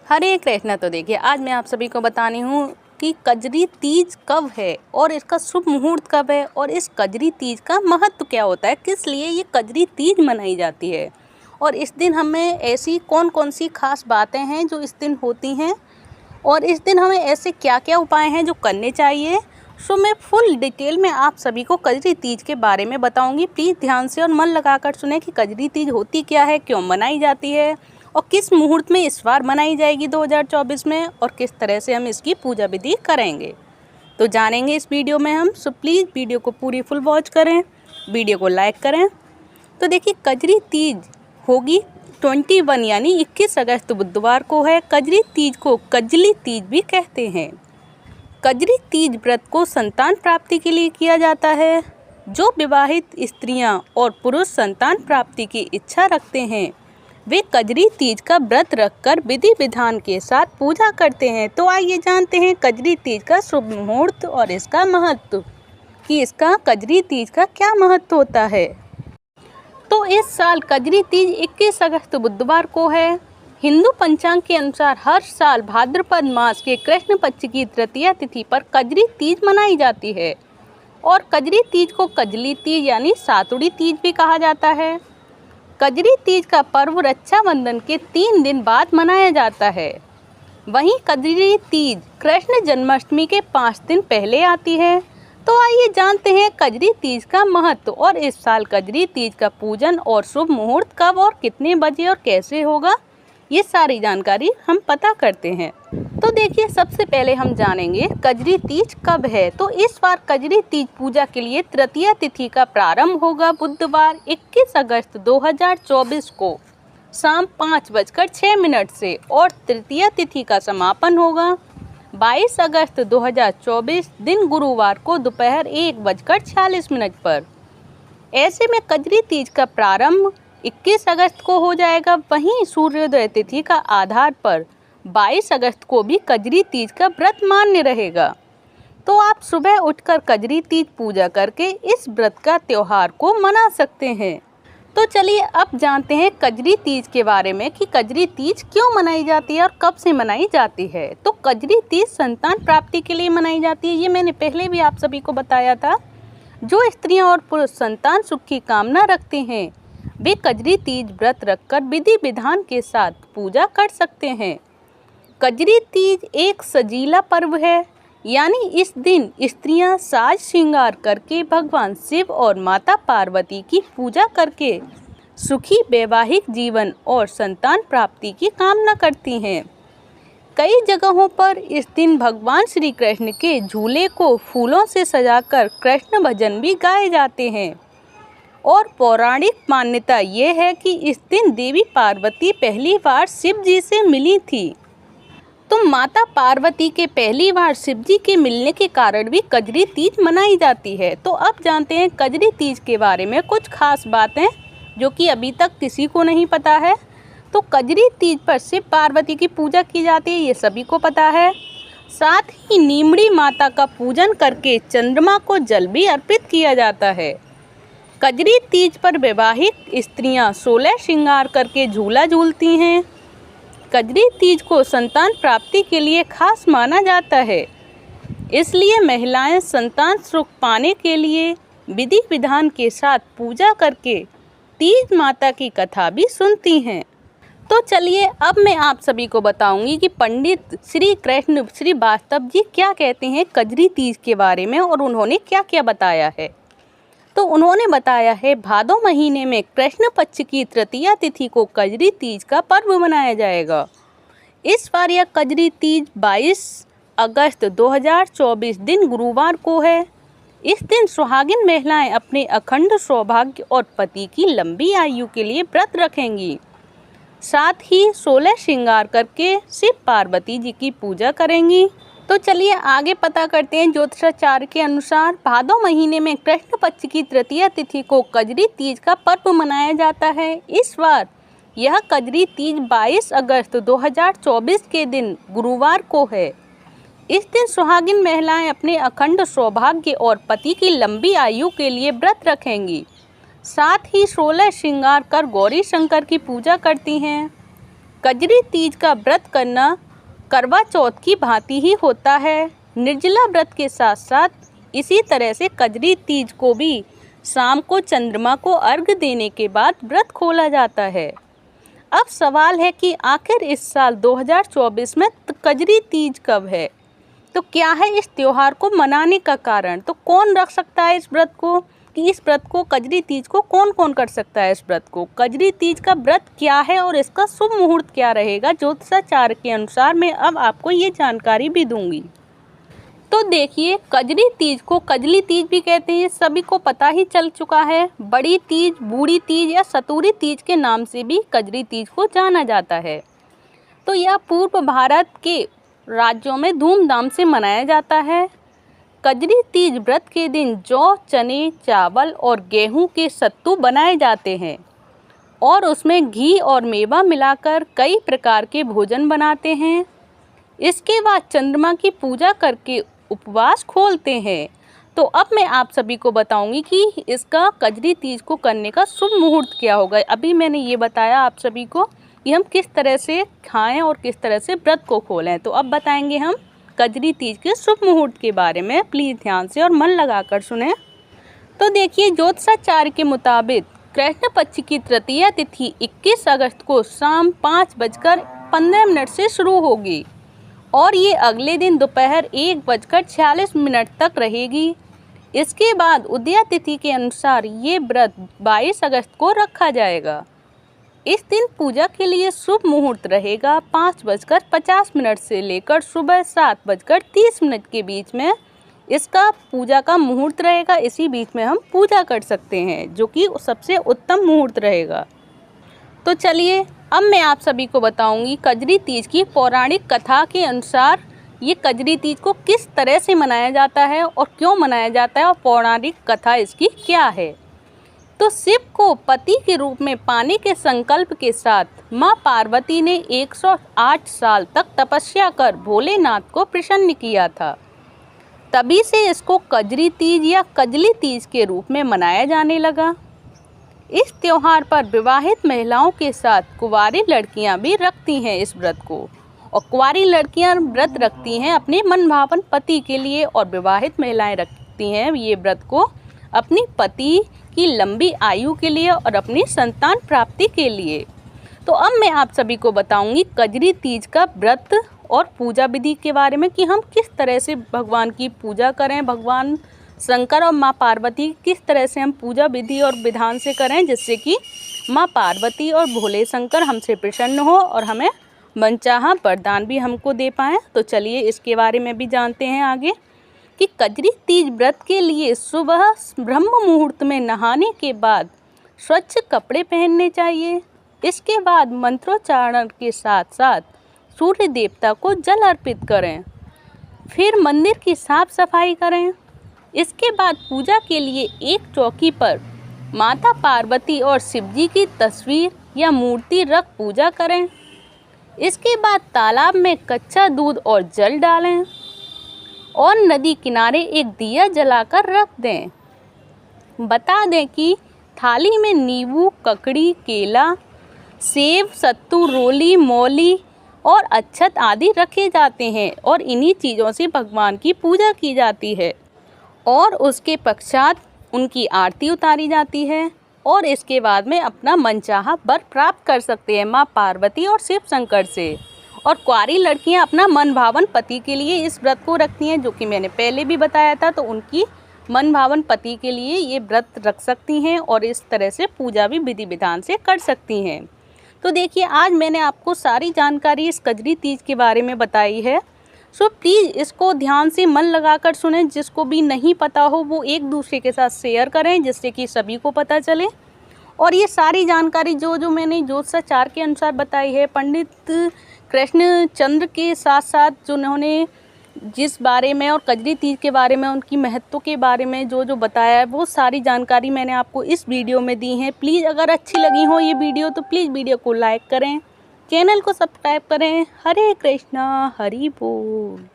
हरे कृष्णा। तो देखिए, आज मैं आप सभी को बतानी हूँ कि कजरी तीज कब है और इसका शुभ मुहूर्त कब है और इस कजरी तीज का महत्व क्या होता है, किस लिए ये कजरी तीज मनाई जाती है और इस दिन हमें ऐसी कौन कौन सी खास बातें हैं जो इस दिन होती हैं और इस दिन हमें ऐसे क्या क्या उपाय हैं जो करने चाहिए। सो मैं फुल डिटेल में आप सभी को कजरी तीज के बारे में बताऊंगी। प्लीज़ ध्यान से और मन लगाकर सुने कि कजरी तीज होती क्या है, क्यों मनाई जाती है और किस मुहूर्त में इस बार मनाई जाएगी 2024 में और किस तरह से हम इसकी पूजा विधि करेंगे, तो जानेंगे इस वीडियो में हम। सो प्लीज़ वीडियो को पूरी फुल वॉच करें, वीडियो को लाइक करें। तो देखिए, कजरी तीज होगी 21 यानी 21 अगस्त बुधवार को है। कजरी तीज को कजली तीज भी कहते हैं। कजरी तीज व्रत को संतान प्राप्ति के लिए किया जाता है। जो विवाहित स्त्रियां और पुरुष संतान प्राप्ति की इच्छा रखते हैं वे कजरी तीज का व्रत रखकर विधि विधान के साथ पूजा करते हैं। तो आइए जानते हैं कजरी तीज का शुभ मुहूर्त और इसका महत्व कि इसका कजरी तीज का क्या महत्व होता है। तो इस साल कजरी तीज 21 अगस्त बुधवार को है। हिंदू पंचांग के अनुसार हर साल भाद्रपद मास के कृष्ण पक्ष की तृतीया तिथि पर कजरी तीज मनाई जाती है और कजरी तीज को कजली तीज यानी सातुड़ी तीज भी कहा जाता है। कजरी तीज का पर्व रक्षाबंधन के 3 दिन बाद मनाया जाता है। वहीं कजरी तीज कृष्ण जन्माष्टमी के 5 दिन पहले आती है। तो आइए जानते हैं कजरी तीज का महत्व और इस साल कजरी तीज का पूजन और शुभ मुहूर्त कब और कितने बजे और कैसे होगा, ये सारी जानकारी हम पता करते हैं। तो देखिए, सबसे पहले हम जानेंगे कजरी तीज कब है। तो इस बार कजरी तीज पूजा के लिए तृतीया तिथि का प्रारंभ होगा बुधवार 21 अगस्त 2024 को शाम 5:06 से और तृतीया तिथि का समापन होगा 22 अगस्त 2024 दिन गुरुवार को दोपहर 1:46 पर। ऐसे में कजरी तीज का प्रारंभ 21 अगस्त को हो जाएगा। वहीं सूर्योदय तिथि का आधार पर 22 अगस्त को भी कजरी तीज का व्रत मान्य रहेगा। तो आप सुबह उठकर कजरी तीज पूजा करके इस व्रत का त्योहार को मना सकते हैं। तो चलिए अब जानते हैं कजरी तीज के बारे में कि कजरी तीज क्यों मनाई जाती है और कब से मनाई जाती है। तो कजरी तीज संतान प्राप्ति के लिए मनाई जाती है, ये मैंने पहले भी आप सभी को बताया था। जो स्त्रियां और पुरुष संतान सुख की कामना रखते हैं वे कजरी तीज व्रत रखकर विधि विधान के साथ पूजा कर सकते हैं। कजरी तीज एक सजीला पर्व है, यानी इस दिन स्त्रियां साज श्रृंगार करके भगवान शिव और माता पार्वती की पूजा करके सुखी वैवाहिक जीवन और संतान प्राप्ति की कामना करती हैं। कई जगहों पर इस दिन भगवान श्री कृष्ण के झूले को फूलों से सजाकर कृष्ण भजन भी गाए जाते हैं और पौराणिक मान्यता ये है कि इस दिन देवी पार्वती पहली बार शिव जी से मिली थी। तो माता पार्वती के पहली बार शिव जी के मिलने के कारण भी कजरी तीज मनाई जाती है। तो अब जानते हैं कजरी तीज के बारे में कुछ खास बातें जो कि अभी तक किसी को नहीं पता है। तो कजरी तीज पर शिव पार्वती की पूजा की जाती है, ये सभी को पता है। साथ ही नीमड़ी माता का पूजन करके चंद्रमा को जल भी अर्पित किया जाता है। कजरी तीज पर वैवाहिक स्त्रियां 16 श्रृंगार करके झूला झूलती हैं। कजरी तीज को संतान प्राप्ति के लिए खास माना जाता है, इसलिए महिलाएं संतान सुख पाने के लिए विधि विधान के साथ पूजा करके तीज माता की कथा भी सुनती हैं। तो चलिए अब मैं आप सभी को बताऊंगी कि पंडित श्री कृष्ण श्रीवास्तव जी क्या कहते हैं कजरी तीज के बारे में और उन्होंने क्या क्या बताया है। तो उन्होंने बताया है भादो महीने में कृष्ण पक्ष की तृतीया तिथि को कजरी तीज का पर्व मनाया जाएगा। इस बार यह कजरी तीज 22 अगस्त 2024 दिन गुरुवार को है। इस दिन सुहागिन महिलाएं अपने अखंड सौभाग्य और पति की लंबी आयु के लिए व्रत रखेंगी। साथ ही 16 श्रृंगार करके शिव पार्वती जी की पूजा करेंगी। तो चलिए आगे पता करते हैं। ज्योतिषाचार्य के अनुसार भादो महीने में कृष्ण पक्ष की तृतीया तिथि को कजरी तीज का पर्व मनाया जाता है। इस बार यह कजरी तीज 22 अगस्त 2024 के दिन गुरुवार को है। इस दिन सुहागिन महिलाएं अपने अखंड सौभाग्य और पति की लंबी आयु के लिए व्रत रखेंगी। साथ ही 16 श्रृंगार कर गौरी शंकर की पूजा करती हैं। कजरी तीज का व्रत करना करवा चौथ की भांति ही होता है। निर्जला व्रत के साथ साथ इसी तरह से कजरी तीज को भी शाम को चंद्रमा को अर्घ्य देने के बाद व्रत खोला जाता है। अब सवाल है कि आखिर इस साल 2024 में कजरी तीज कब है? तो क्या है इस त्योहार को मनाने का कारण? तो कौन रख सकता है इस व्रत को, कि इस व्रत को कजरी तीज को कौन कौन कर सकता है? इस व्रत को कजरी तीज का व्रत क्या है और इसका शुभ मुहूर्त क्या रहेगा, ज्योतिषाचार्य के अनुसार मैं अब आपको ये जानकारी भी दूंगी। तो देखिए, कजरी तीज को कजली तीज भी कहते हैं, सभी को पता ही चल चुका है। बड़ी तीज, बूढ़ी तीज या सतुरी तीज के नाम से भी कजरी तीज को जाना जाता है। तो यह पूर्व भारत के राज्यों में धूमधाम से मनाया जाता है। कजरी तीज व्रत के दिन जौ, चने, चावल और गेहूं के सत्तू बनाए जाते हैं और उसमें घी और मेवा मिलाकर कई प्रकार के भोजन बनाते हैं। इसके बाद चंद्रमा की पूजा करके उपवास खोलते हैं। तो अब मैं आप सभी को बताऊंगी कि इसका कजरी तीज को करने का शुभ मुहूर्त क्या होगा। अभी मैंने ये बताया आप सभी को कि हम किस तरह से खाएं और किस तरह से व्रत को खोलें। तो अब बताएंगे हम कजरी तीज के शुभ मुहूर्त के बारे में। प्लीज़ ध्यान से और मन लगाकर सुने। तो देखिए, ज्योतिषाचार्य के मुताबिक कृष्ण पक्ष की तृतीया तिथि 21 अगस्त को शाम 5:15 से शुरू होगी और ये अगले दिन दोपहर 1:46 तक रहेगी। इसके बाद उदया तिथि के अनुसार ये व्रत 22 अगस्त को रखा जाएगा। इस दिन पूजा के लिए शुभ मुहूर्त रहेगा 5:50 से लेकर सुबह 7:30 के बीच में इसका पूजा का मुहूर्त रहेगा। इसी बीच में हम पूजा कर सकते हैं, जो कि सबसे उत्तम मुहूर्त रहेगा। तो चलिए, अब मैं आप सभी को बताऊंगी कजरी तीज की पौराणिक कथा के अनुसार ये कजरी तीज को किस तरह से मनाया जाता है और क्यों मनाया जाता है और पौराणिक कथा इसकी क्या है। तो शिव को पति के रूप में पाने के संकल्प के साथ माँ पार्वती ने 108 साल तक तपस्या कर भोलेनाथ को प्रसन्न किया था। तभी से इसको कजरी तीज या कजली तीज के रूप में मनाया जाने लगा। इस त्योहार पर विवाहित महिलाओं के साथ कुंवारी लड़कियां भी रखती हैं इस व्रत को, और कुंवारी लड़कियां व्रत रखती हैं अपने मनभावन पति के लिए और विवाहित महिलाएं रखती हैं ये व्रत को अपनी पति की लंबी आयु के लिए और अपनी संतान प्राप्ति के लिए। तो अब मैं आप सभी को बताऊंगी कजरी तीज का व्रत और पूजा विधि के बारे में कि हम किस तरह से भगवान की पूजा करें, भगवान शंकर और माँ पार्वती किस तरह से हम पूजा विधि और विधान से करें, जिससे कि माँ पार्वती और भोले शंकर हमसे प्रसन्न हो और हमें मनचाहा वरदान भी हमको दे पाएँ। तो चलिए इसके बारे में भी जानते हैं आगे कि कजरी तीज व्रत के लिए सुबह ब्रह्म मुहूर्त में नहाने के बाद स्वच्छ कपड़े पहनने चाहिए। इसके बाद मंत्रोच्चारण के साथ साथ सूर्य देवता को जल अर्पित करें। फिर मंदिर की साफ सफाई करें। इसके बाद पूजा के लिए एक चौकी पर माता पार्वती और शिवजी की तस्वीर या मूर्ति रख पूजा करें। इसके बाद तालाब में कच्चा दूध और जल डालें और नदी किनारे एक दिया जलाकर रख दें। बता दें कि थाली में नींबू, ककड़ी, केला, सेब, सत्तू, रोली, मौली और अक्षत आदि रखे जाते हैं और इन्हीं चीज़ों से भगवान की पूजा की जाती है और उसके पश्चात उनकी आरती उतारी जाती है और इसके बाद में अपना मनचाहा वर प्राप्त कर सकते हैं माँ पार्वती और शिव शंकर से। और कुंवारी लड़कियां अपना मन भावन पति के लिए इस व्रत को रखती हैं, जो कि मैंने पहले भी बताया था। तो उनकी मन भावन पति के लिए ये व्रत रख सकती हैं और इस तरह से पूजा भी विधि विधान से कर सकती हैं। तो देखिए, आज मैंने आपको सारी जानकारी इस कजरी तीज के बारे में बताई है। सो प्लीज़ इसको ध्यान से मन लगाकर सुनें। जिसको भी नहीं पता हो वो एक दूसरे के साथ शेयर करें, जिससे कि सभी को पता चले। और ये सारी जानकारी जो मैंने ज्योतिषाचार्य के अनुसार बताई है, पंडित कृष्ण चंद्र के साथ साथ जो उन्होंने जिस बारे में और कजरी तीज के बारे में उनकी महत्व के बारे में जो बताया है, वो सारी जानकारी मैंने आपको इस वीडियो में दी है। प्लीज़ अगर अच्छी लगी हो ये वीडियो तो प्लीज़ वीडियो को लाइक करें, चैनल को सब्सक्राइब करें। हरे कृष्णा, हरि बोल।